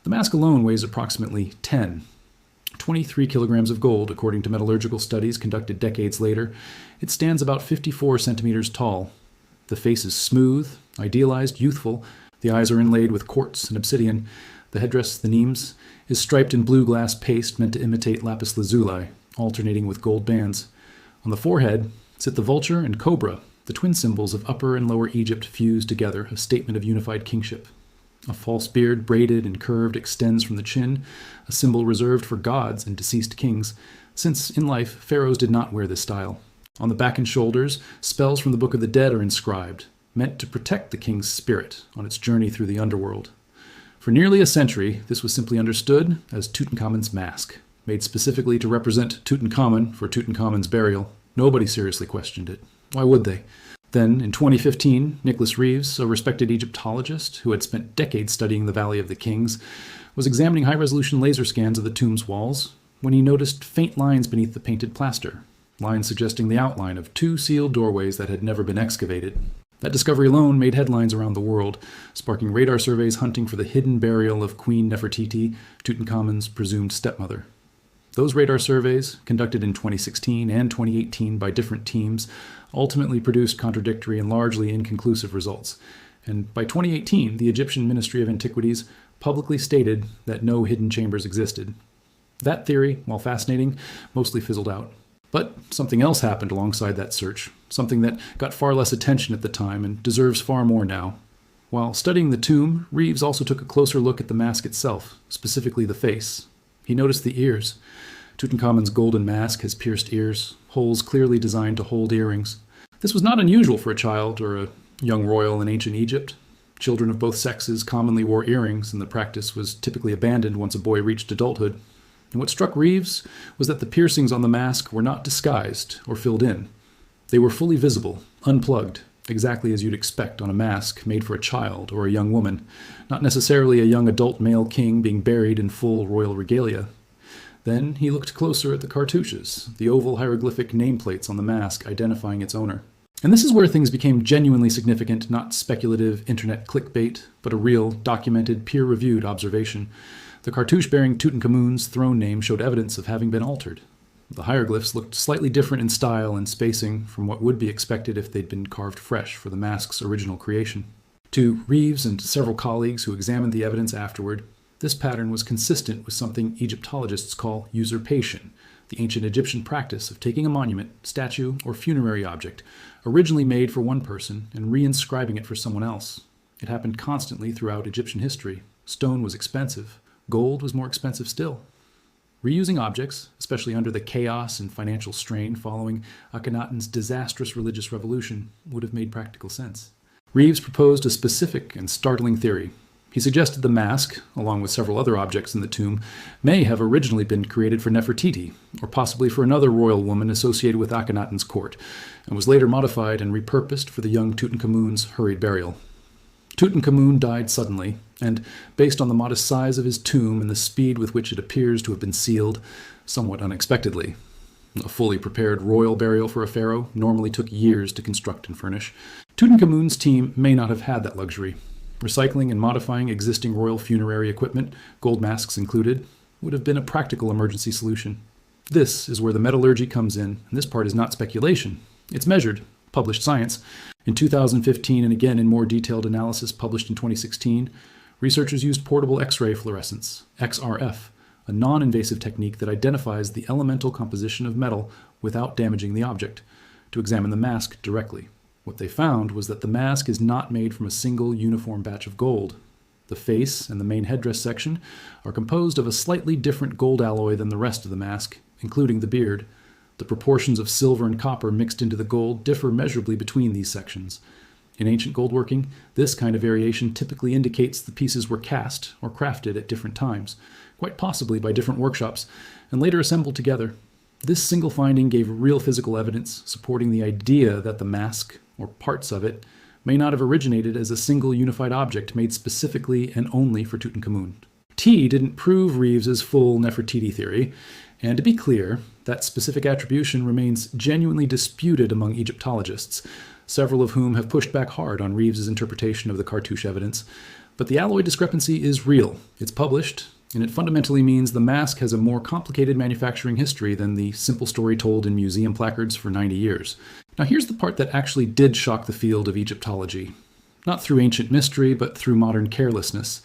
The mask alone weighs approximately 23 kilograms of gold, according to metallurgical studies conducted decades later. It stands about 54 centimeters tall. The face is smooth, idealized, youthful. The eyes are inlaid with quartz and obsidian. The headdress, the nemes, is striped in blue glass paste meant to imitate lapis lazuli, alternating with gold bands. On the forehead sit the vulture and cobra, the twin symbols of Upper and Lower Egypt fused together, a statement of unified kingship. A false beard, braided and curved, extends from the chin, a symbol reserved for gods and deceased kings, since in life pharaohs did not wear this style. On the back and shoulders, spells from the Book of the Dead are inscribed, meant to protect the king's spirit on its journey through the underworld. For nearly a century, this was simply understood as Tutankhamun's mask, made specifically to represent Tutankhamun for Tutankhamun's burial. Nobody seriously questioned it. Why would they? Then, in 2015, Nicholas Reeves, a respected Egyptologist who had spent decades studying the Valley of the Kings, was examining high-resolution laser scans of the tomb's walls when he noticed faint lines beneath the painted plaster, lines suggesting the outline of two sealed doorways that had never been excavated. That discovery alone made headlines around the world, sparking radar surveys hunting for the hidden burial of Queen Nefertiti, Tutankhamun's presumed stepmother. Those radar surveys, conducted in 2016 and 2018 by different teams, ultimately produced contradictory and largely inconclusive results. And by 2018, the Egyptian Ministry of Antiquities publicly stated that no hidden chambers existed. That theory, while fascinating, mostly fizzled out. But something else happened alongside that search, something that got far less attention at the time and deserves far more now. While studying the tomb, Reeves also took a closer look at the mask itself, specifically the face. He noticed the ears. Tutankhamun's golden mask has pierced ears, holes clearly designed to hold earrings. This was not unusual for a child or a young royal in ancient Egypt. Children of both sexes commonly wore earrings, and the practice was typically abandoned once a boy reached adulthood. And what struck Reeves was that the piercings on the mask were not disguised or filled in. They were fully visible, unplugged, exactly as you'd expect on a mask made for a child or a young woman, not necessarily a young adult male king being buried in full royal regalia. Then he looked closer at the cartouches, the oval hieroglyphic nameplates on the mask identifying its owner. And this is where things became genuinely significant, not speculative internet clickbait, but a real, documented, peer-reviewed observation. The cartouche bearing Tutankhamun's throne name showed evidence of having been altered. The hieroglyphs looked slightly different in style and spacing from what would be expected if they'd been carved fresh for the mask's original creation. To Reeves and several colleagues who examined the evidence afterward, this pattern was consistent with something Egyptologists call usurpation, the ancient Egyptian practice of taking a monument, statue, or funerary object, originally made for one person, and reinscribing it for someone else. It happened constantly throughout Egyptian history. Stone was expensive. Gold was more expensive still. Reusing objects, especially under the chaos and financial strain following Akhenaten's disastrous religious revolution, would have made practical sense. Reeves proposed a specific and startling theory. He suggested the mask, along with several other objects in the tomb, may have originally been created for Nefertiti, or possibly for another royal woman associated with Akhenaten's court, and was later modified and repurposed for the young Tutankhamun's hurried burial. Tutankhamun died suddenly, and based on the modest size of his tomb and the speed with which it appears to have been sealed, somewhat unexpectedly. A fully prepared royal burial for a pharaoh normally took years to construct and furnish. Tutankhamun's team may not have had that luxury. Recycling and modifying existing royal funerary equipment, gold masks included, would have been a practical emergency solution. This is where the metallurgy comes in, and this part is not speculation. It's measured, published science. In 2015, and again in more detailed analysis published in 2016, researchers used portable X-ray fluorescence, XRF, a non-invasive technique that identifies the elemental composition of metal without damaging the object, to examine the mask directly. What they found was that the mask is not made from a single uniform batch of gold. The face and the main headdress section are composed of a slightly different gold alloy than the rest of the mask, including the beard. The proportions of silver and copper mixed into the gold differ measurably between these sections. In ancient goldworking, this kind of variation typically indicates the pieces were cast or crafted at different times, quite possibly by different workshops, and later assembled together. This single finding gave real physical evidence supporting the idea that the mask, or parts of it, may not have originated as a single unified object made specifically and only for Tutankhamun. T didn't prove Reeves's full Nefertiti theory, and to be clear, that specific attribution remains genuinely disputed among Egyptologists, several of whom have pushed back hard on Reeves's interpretation of the cartouche evidence. But the alloy discrepancy is real. It's published, and it fundamentally means the mask has a more complicated manufacturing history than the simple story told in museum placards for 90 years. Now here's the part that actually did shock the field of Egyptology. Not through ancient mystery, but through modern carelessness.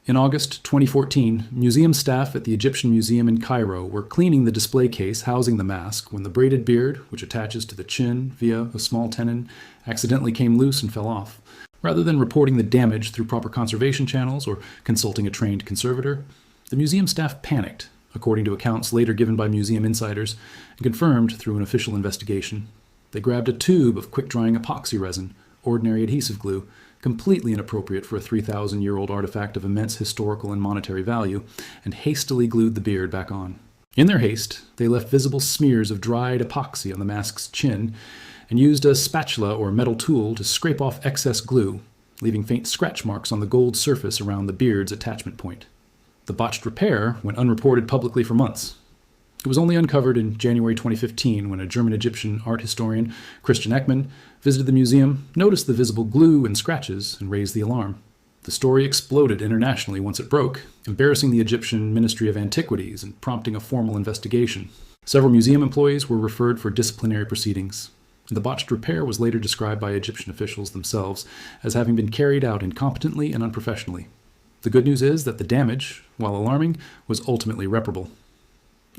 In August 2014, museum staff at the Egyptian Museum in Cairo were cleaning the display case housing the mask when the braided beard, which attaches to the chin via a small tenon, accidentally came loose and fell off. Rather than reporting the damage through proper conservation channels or consulting a trained conservator, the museum staff panicked, according to accounts later given by museum insiders and confirmed through an official investigation. They grabbed a tube of quick-drying epoxy resin, ordinary adhesive glue, completely inappropriate for a 3,000-year-old artifact of immense historical and monetary value, and hastily glued the beard back on. In their haste, they left visible smears of dried epoxy on the mask's chin and used a spatula or metal tool to scrape off excess glue, leaving faint scratch marks on the gold surface around the beard's attachment point. The botched repair went unreported publicly for months. It was only uncovered in January 2015 when a German-Egyptian art historian, Christian Ekman, visited the museum, noticed the visible glue and scratches, and raised the alarm. The story exploded internationally once it broke, embarrassing the Egyptian Ministry of Antiquities and prompting a formal investigation. Several museum employees were referred for disciplinary proceedings. The botched repair was later described by Egyptian officials themselves as having been carried out incompetently and unprofessionally. The good news is that the damage, while alarming, was ultimately reparable.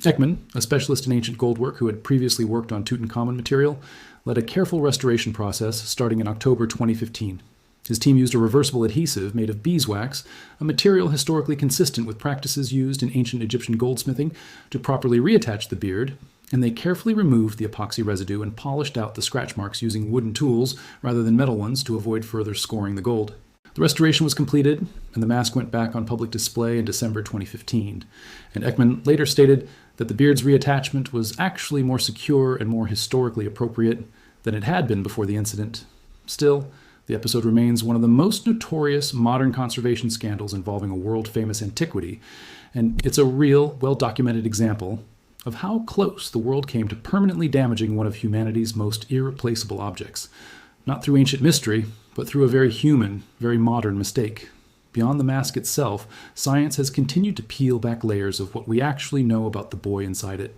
Ekman, a specialist in ancient goldwork who had previously worked on Tutankhamun material, led a careful restoration process starting in October 2015. His team used a reversible adhesive made of beeswax, a material historically consistent with practices used in ancient Egyptian goldsmithing, to properly reattach the beard, and they carefully removed the epoxy residue and polished out the scratch marks using wooden tools rather than metal ones to avoid further scoring the gold. The restoration was completed, and the mask went back on public display in December 2015. And Ekman later stated that the beard's reattachment was actually more secure and more historically appropriate than it had been before the incident. Still, the episode remains one of the most notorious modern conservation scandals involving a world-famous antiquity, and it's a real, well-documented example of how close the world came to permanently damaging one of humanity's most irreplaceable objects. Not through ancient mystery, but through a very human, very modern mistake. Beyond the mask itself, science has continued to peel back layers of what we actually know about the boy inside it.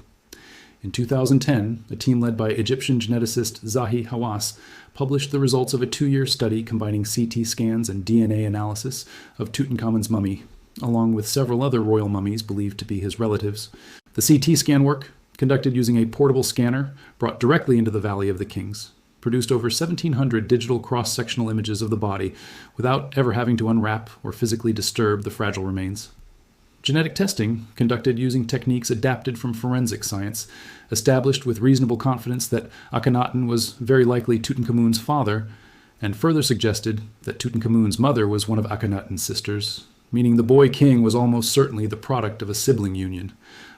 In 2010, a team led by Egyptian geneticist Zahi Hawass published the results of a 2-year study combining CT scans and DNA analysis of Tutankhamun's mummy, along with several other royal mummies believed to be his relatives. The CT scan work, conducted using a portable scanner brought directly into the Valley of the Kings, produced over 1,700 digital cross-sectional images of the body without ever having to unwrap or physically disturb the fragile remains. Genetic testing, conducted using techniques adapted from forensic science, established with reasonable confidence that Akhenaten was very likely Tutankhamun's father, and further suggested that Tutankhamun's mother was one of Akhenaten's sisters, meaning the boy king was almost certainly the product of a sibling union,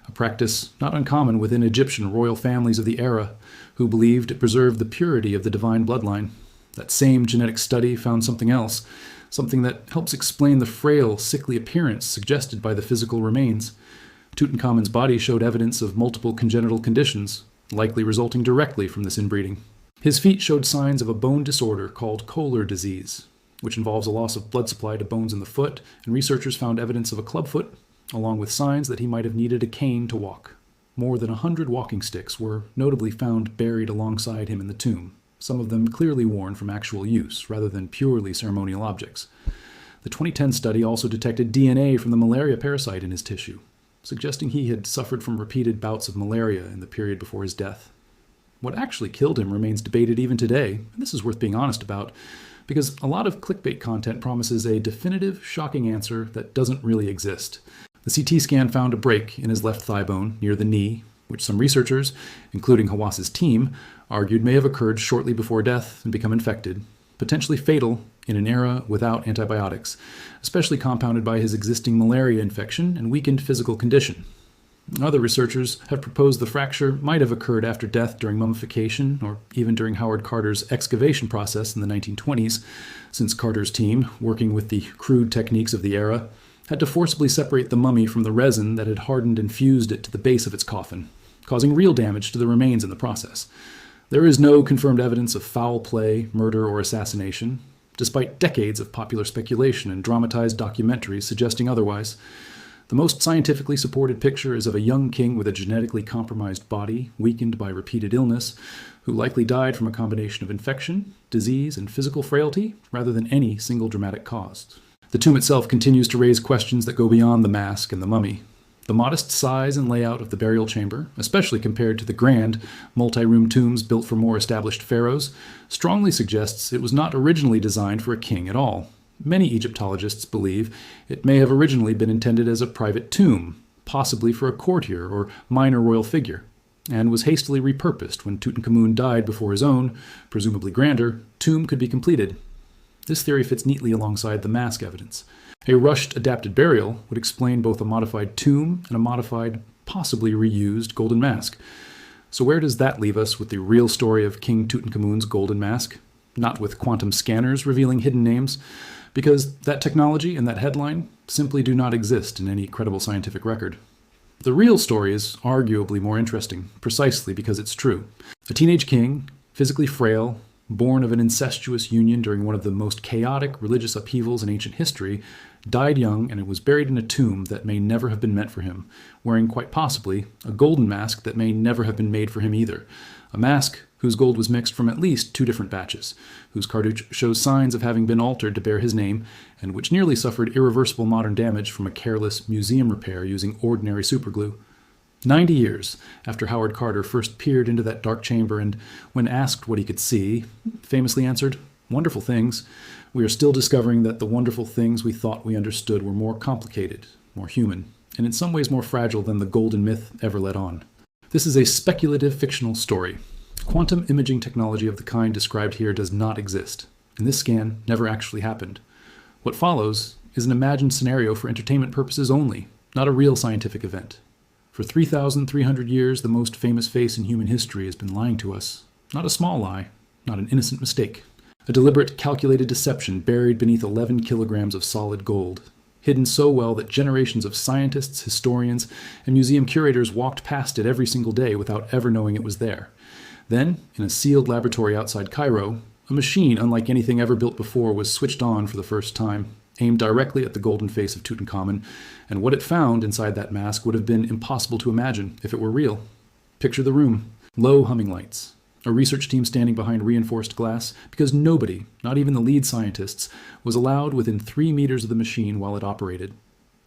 a practice not uncommon within Egyptian royal families of the era, who believed it preserved the purity of the divine bloodline. That same genetic study found something else, something that helps explain the frail, sickly appearance suggested by the physical remains. Tutankhamun's body showed evidence of multiple congenital conditions, likely resulting directly from this inbreeding. His feet showed signs of a bone disorder called Koehler disease, which involves a loss of blood supply to bones in the foot, and researchers found evidence of a clubfoot, along with signs that he might have needed a cane to walk. More than 100 walking sticks were notably found buried alongside him in the tomb, some of them clearly worn from actual use rather than purely ceremonial objects. The 2010 study also detected DNA from the malaria parasite in his tissue, suggesting he had suffered from repeated bouts of malaria in the period before his death. What actually killed him remains debated even today, and this is worth being honest about, because a lot of clickbait content promises a definitive, shocking answer that doesn't really exist. The CT scan found a break in his left thigh bone near the knee, which some researchers, including Hawass's team, argued may have occurred shortly before death and become infected, potentially fatal in an era without antibiotics, especially compounded by his existing malaria infection and weakened physical condition. Other researchers have proposed the fracture might have occurred after death during mummification or even during Howard Carter's excavation process in the 1920s, since Carter's team, working with the crude techniques of the era, had to forcibly separate the mummy from the resin that had hardened and fused it to the base of its coffin, causing real damage to the remains in the process. There is no confirmed evidence of foul play, murder, or assassination. despite decades of popular speculation and dramatized documentaries suggesting otherwise. The most scientifically supported picture is of a young king with a genetically compromised body, weakened by repeated illness, who likely died from a combination of infection, disease, and physical frailty, rather than any single dramatic cause. The tomb itself continues to raise questions that go beyond the mask and the mummy. The modest size and layout of the burial chamber, especially compared to the grand, multi-room tombs built for more established pharaohs, strongly suggests it was not originally designed for a king at all. Many Egyptologists believe it may have originally been intended as a private tomb, possibly for a courtier or minor royal figure, and was hastily repurposed when Tutankhamun died before his own, presumably grander, tomb could be completed. This theory fits neatly alongside the mask evidence. A rushed, adapted burial would explain both a modified tomb and a modified, possibly reused golden mask. So where does that leave us with the real story of King Tutankhamun's golden mask? Not with quantum scanners revealing hidden names, because that technology and that headline simply do not exist in any credible scientific record. The real story is arguably more interesting, precisely because it's true. A teenage king, physically frail, born of an incestuous union during one of the most chaotic religious upheavals in ancient history, died young and was buried in a tomb that may never have been meant for him, wearing quite possibly a golden mask that may never have been made for him either. A mask whose gold was mixed from at least 2 different batches, whose cartouche shows signs of having been altered to bear his name, and which nearly suffered irreversible modern damage from a careless museum repair using ordinary superglue. 90 years after Howard Carter first peered into that dark chamber and, when asked what he could see, famously answered, "Wonderful things," we are still discovering that the wonderful things we thought we understood were more complicated, more human, and in some ways more fragile than the golden myth ever let on. This is a speculative fictional story. Quantum imaging technology of the kind described here does not exist, and this scan never actually happened. What follows is an imagined scenario for entertainment purposes only, not a real scientific event. For 3,300 years, the most famous face in human history has been lying to us. Not a small lie, not an innocent mistake. A deliberate, calculated deception buried beneath 11 kilograms of solid gold, hidden so well that generations of scientists, historians, and museum curators walked past it every single day without ever knowing it was there. Then, in a sealed laboratory outside Cairo, a machine unlike anything ever built before was switched on for the first time, aimed directly at the golden face of Tutankhamun, and what it found inside that mask would have been impossible to imagine if it were real. Picture the room. Low humming lights. A research team standing behind reinforced glass, because nobody, not even the lead scientists, was allowed within 3 meters of the machine while it operated.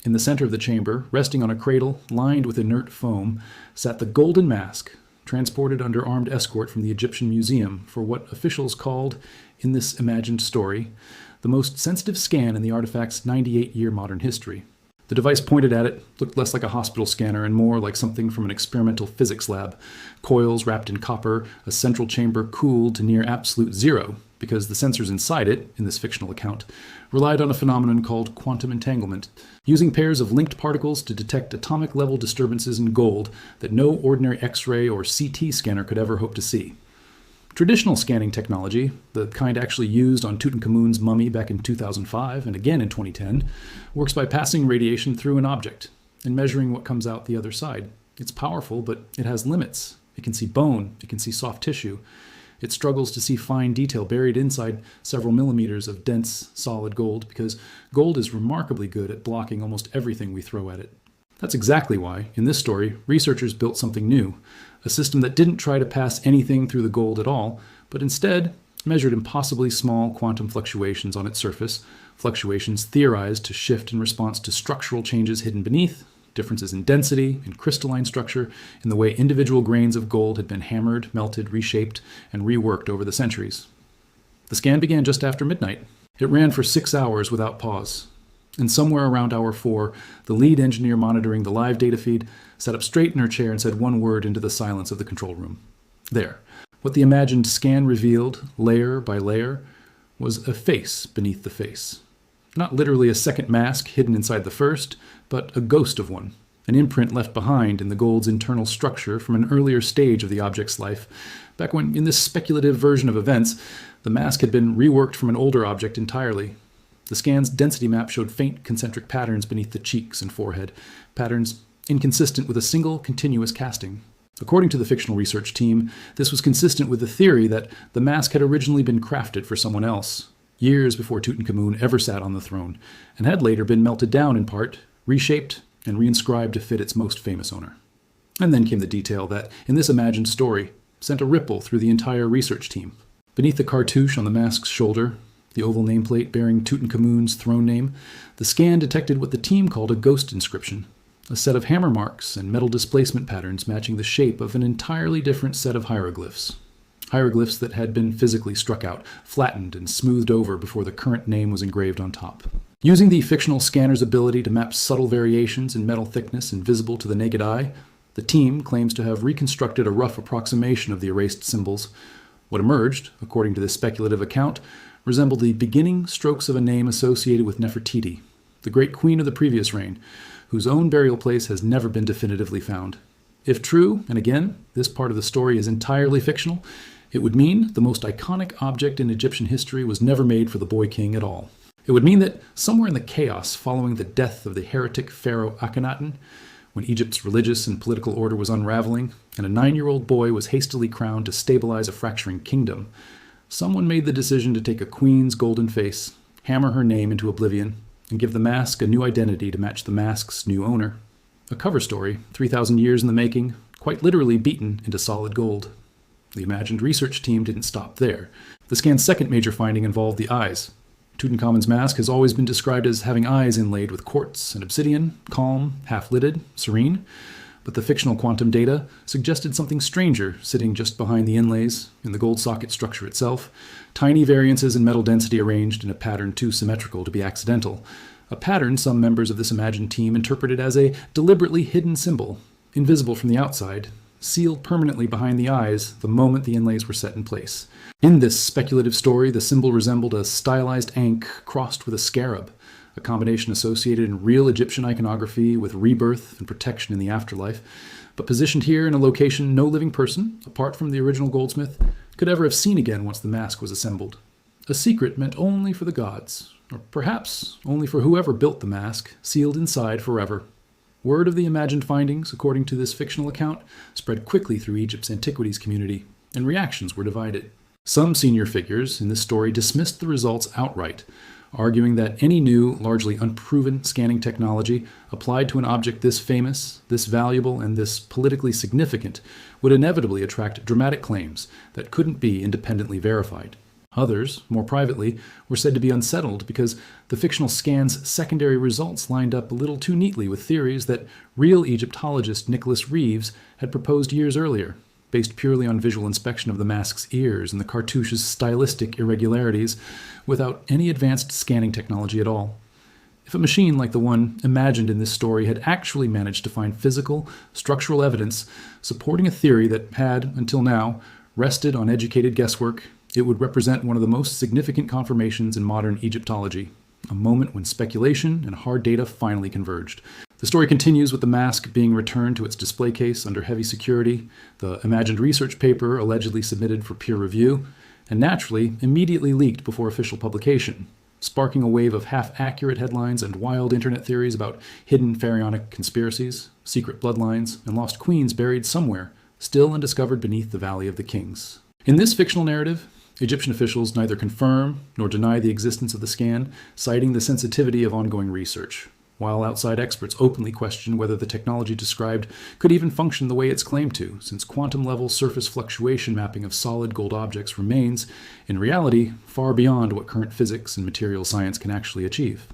In the center of the chamber, resting on a cradle lined with inert foam, sat the golden mask, transported under armed escort from the Egyptian Museum for what officials called, in this imagined story, the most sensitive scan in the artifact's 98-year modern history. The device pointed at it looked less like a hospital scanner and more like something from an experimental physics lab. Coils wrapped in copper, a central chamber cooled to near absolute zero, because the sensors inside it, in this fictional account, relied on a phenomenon called quantum entanglement, using pairs of linked particles to detect atomic-level disturbances in gold that no ordinary X-ray or CT scanner could ever hope to see. Traditional scanning technology, the kind actually used on Tutankhamun's mummy back in 2005 and again in 2010, works by passing radiation through an object and measuring what comes out the other side. It's powerful, but it has limits. It can see bone, it can see soft tissue. It struggles to see fine detail buried inside several millimeters of dense, solid gold, because gold is remarkably good at blocking almost everything we throw at it. That's exactly why, in this story, researchers built something new, a system that didn't try to pass anything through the gold at all, but instead measured impossibly small quantum fluctuations on its surface, fluctuations theorized to shift in response to structural changes hidden beneath, differences in density, in crystalline structure, in the way individual grains of gold had been hammered, melted, reshaped, and reworked over the centuries. The scan began just after midnight. It ran for 6 hours without pause. And somewhere around hour 4, the lead engineer monitoring the live data feed sat up straight in her chair and said one word into the silence of the control room. There. What the imagined scan revealed, layer by layer, was a face beneath the face. Not literally a second mask hidden inside the first, but a ghost of one, an imprint left behind in the gold's internal structure from an earlier stage of the object's life, back when, in this speculative version of events, the mask had been reworked from an older object entirely. The scan's density map showed faint concentric patterns beneath the cheeks and forehead, patterns inconsistent with a single continuous casting. According to the fictional research team, this was consistent with the theory that the mask had originally been crafted for someone else, years before Tutankhamun ever sat on the throne, and had later been melted down in part, reshaped, and reinscribed to fit its most famous owner. And then came the detail that, in this imagined story, sent a ripple through the entire research team. Beneath the cartouche on the mask's shoulder, the oval nameplate bearing Tutankhamun's throne name, the scan detected what the team called a ghost inscription, a set of hammer marks and metal displacement patterns matching the shape of an entirely different set of hieroglyphs. Hieroglyphs that had been physically struck out, flattened, and smoothed over before the current name was engraved on top. Using the fictional scanner's ability to map subtle variations in metal thickness invisible to the naked eye, the team claims to have reconstructed a rough approximation of the erased symbols. What emerged, according to this speculative account, resembled the beginning strokes of a name associated with Nefertiti, the great queen of the previous reign, whose own burial place has never been definitively found. If true, and again, this part of the story is entirely fictional, it would mean the most iconic object in Egyptian history was never made for the boy king at all. It would mean that somewhere in the chaos following the death of the heretic pharaoh Akhenaten, when Egypt's religious and political order was unraveling, and a 9-year-old boy was hastily crowned to stabilize a fracturing kingdom, someone made the decision to take a queen's golden face, hammer her name into oblivion, and give the mask a new identity to match the mask's new owner. A cover story, 3,000 years in the making, quite literally beaten into solid gold. The imagined research team didn't stop there. The scan's second major finding involved the eyes. Tutankhamun's mask has always been described as having eyes inlaid with quartz and obsidian, calm, half-lidded, serene, but the fictional quantum data suggested something stranger sitting just behind the inlays, in the gold socket structure itself, tiny variances in metal density arranged in a pattern too symmetrical to be accidental, a pattern some members of this imagined team interpreted as a deliberately hidden symbol, invisible from the outside, sealed permanently behind the eyes the moment the inlays were set in place. In this speculative story, the symbol resembled a stylized ankh crossed with a scarab, a combination associated in real Egyptian iconography with rebirth and protection in the afterlife, but positioned here in a location no living person, apart from the original goldsmith, could ever have seen again once the mask was assembled. A secret meant only for the gods, or perhaps only for whoever built the mask, sealed inside forever. Word of the imagined findings, according to this fictional account, spread quickly through Egypt's antiquities community, and reactions were divided. Some senior figures in this story dismissed the results outright, arguing that any new, largely unproven scanning technology applied to an object this famous, this valuable, and this politically significant would inevitably attract dramatic claims that couldn't be independently verified. Others, more privately, were said to be unsettled because the fictional scan's secondary results lined up a little too neatly with theories that real Egyptologist Nicholas Reeves had proposed years earlier, based purely on visual inspection of the mask's ears and the cartouche's stylistic irregularities, without any advanced scanning technology at all. If a machine like the one imagined in this story had actually managed to find physical, structural evidence supporting a theory that had, until now, rested on educated guesswork, it would represent one of the most significant confirmations in modern Egyptology, a moment when speculation and hard data finally converged. The story continues with the mask being returned to its display case under heavy security, the imagined research paper allegedly submitted for peer review, and naturally, immediately leaked before official publication, sparking a wave of half-accurate headlines and wild internet theories about hidden pharaonic conspiracies, secret bloodlines, and lost queens buried somewhere, still undiscovered beneath the Valley of the Kings. In this fictional narrative, Egyptian officials neither confirm nor deny the existence of the scan, citing the sensitivity of ongoing research, while outside experts openly question whether the technology described could even function the way it's claimed to, since quantum-level surface fluctuation mapping of solid gold objects remains, in reality, far beyond what current physics and material science can actually achieve.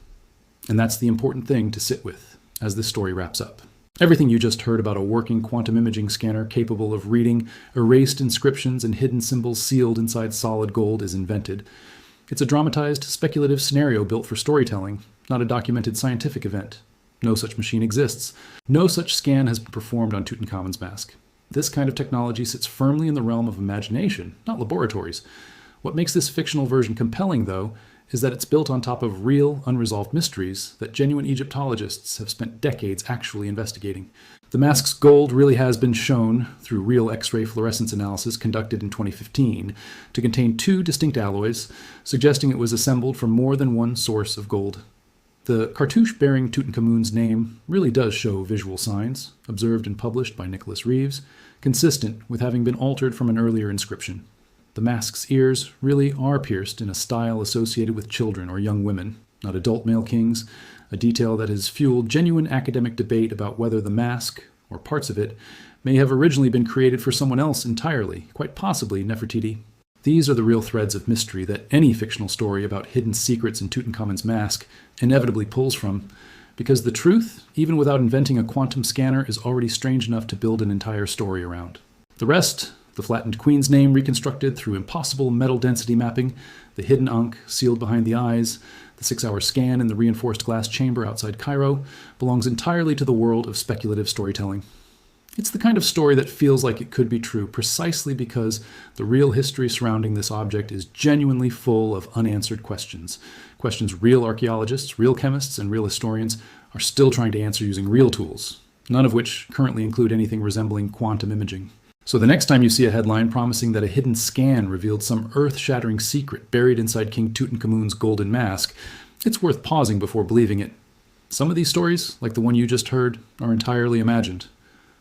And that's the important thing to sit with as this story wraps up. Everything you just heard about a working quantum imaging scanner capable of reading erased inscriptions and hidden symbols sealed inside solid gold is invented. It's a dramatized, speculative scenario built for storytelling, not a documented scientific event. No such machine exists. No such scan has been performed on Tutankhamun's mask. This kind of technology sits firmly in the realm of imagination, not laboratories. What makes this fictional version compelling, though, is that it's built on top of real, unresolved mysteries that genuine Egyptologists have spent decades actually investigating. The mask's gold really has been shown, through real X-ray fluorescence analysis conducted in 2015, to contain 2 distinct alloys, suggesting it was assembled from more than one source of gold. The cartouche bearing Tutankhamun's name really does show visual signs, observed and published by Nicholas Reeves, consistent with having been altered from an earlier inscription. the mask's ears really are pierced in a style associated with children or young women, not adult male kings, a detail that has fueled genuine academic debate about whether the mask, or parts of it, may have originally been created for someone else entirely, quite possibly Nefertiti. These are the real threads of mystery that any fictional story about hidden secrets in Tutankhamun's mask inevitably pulls from, because the truth, even without inventing a quantum scanner, is already strange enough to build an entire story around. The rest, the flattened queen's name reconstructed through impossible metal density mapping, the hidden Ankh sealed behind the eyes, the 6-hour scan in the reinforced glass chamber outside Cairo, belongs entirely to the world of speculative storytelling. It's the kind of story that feels like it could be true precisely because the real history surrounding this object is genuinely full of unanswered questions. Questions real archaeologists, real chemists, and real historians are still trying to answer using real tools, none of which currently include anything resembling quantum imaging. So the next time you see a headline promising that a hidden scan revealed some earth-shattering secret buried inside King Tutankhamun's golden mask, it's worth pausing before believing it. Some of these stories, like the one you just heard, are entirely imagined.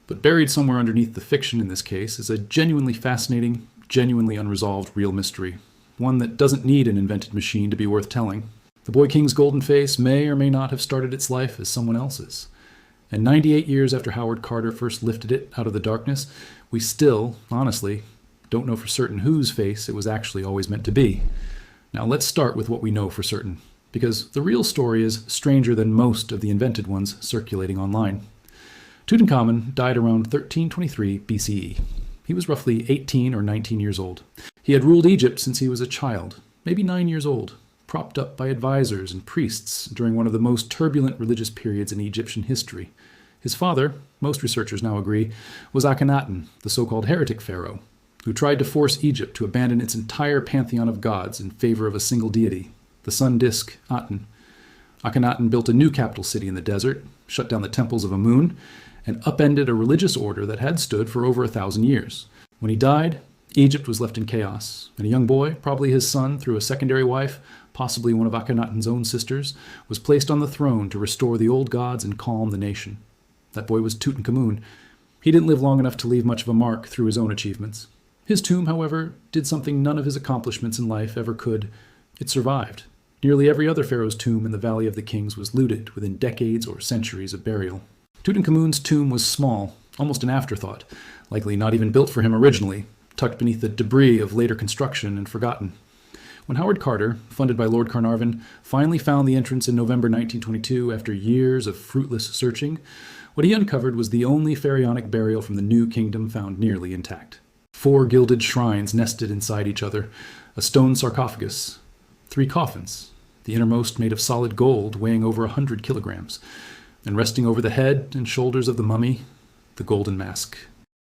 But buried somewhere underneath the fiction in this case is a genuinely fascinating, genuinely unresolved real mystery. One that doesn't need an invented machine to be worth telling. The boy king's golden face may or may not have started its life as someone else's. And 98 years after Howard Carter first lifted it out of the darkness, we still, honestly, don't know for certain whose face it was actually always meant to be. Now let's start with what we know for certain, because the real story is stranger than most of the invented ones circulating online. Tutankhamun died around 1323 BCE. He was roughly 18 or 19 years old. He had ruled Egypt since he was a child, maybe 9 years old, propped up by advisors and priests during one of the most turbulent religious periods in Egyptian history. His father, most researchers now agree, was Akhenaten, the so-called heretic pharaoh, who tried to force Egypt to abandon its entire pantheon of gods in favor of a single deity, the sun disk Aten. Akhenaten built a new capital city in the desert, shut down the temples of Amun, and upended a religious order that had stood for over 1,000 years. When he died, Egypt was left in chaos, and a young boy, probably his son through a secondary wife, possibly one of Akhenaten's own sisters, was placed on the throne to restore the old gods and calm the nation. That boy was Tutankhamun. He didn't live long enough to leave much of a mark through his own achievements. His tomb, however, did something none of his accomplishments in life ever could. It survived. Nearly every other pharaoh's tomb in the Valley of the Kings was looted within decades or centuries of burial. Tutankhamun's tomb was small, almost an afterthought, likely not even built for him originally, tucked beneath the debris of later construction and forgotten. When Howard Carter, funded by Lord Carnarvon, finally found the entrance in November 1922 after years of fruitless searching, what he uncovered was the only pharaonic burial from the New Kingdom found nearly intact. 4 gilded shrines nested inside each other, a stone sarcophagus, 3 coffins, the innermost made of solid gold weighing over 100 kilograms, and resting over the head and shoulders of the mummy, the golden mask.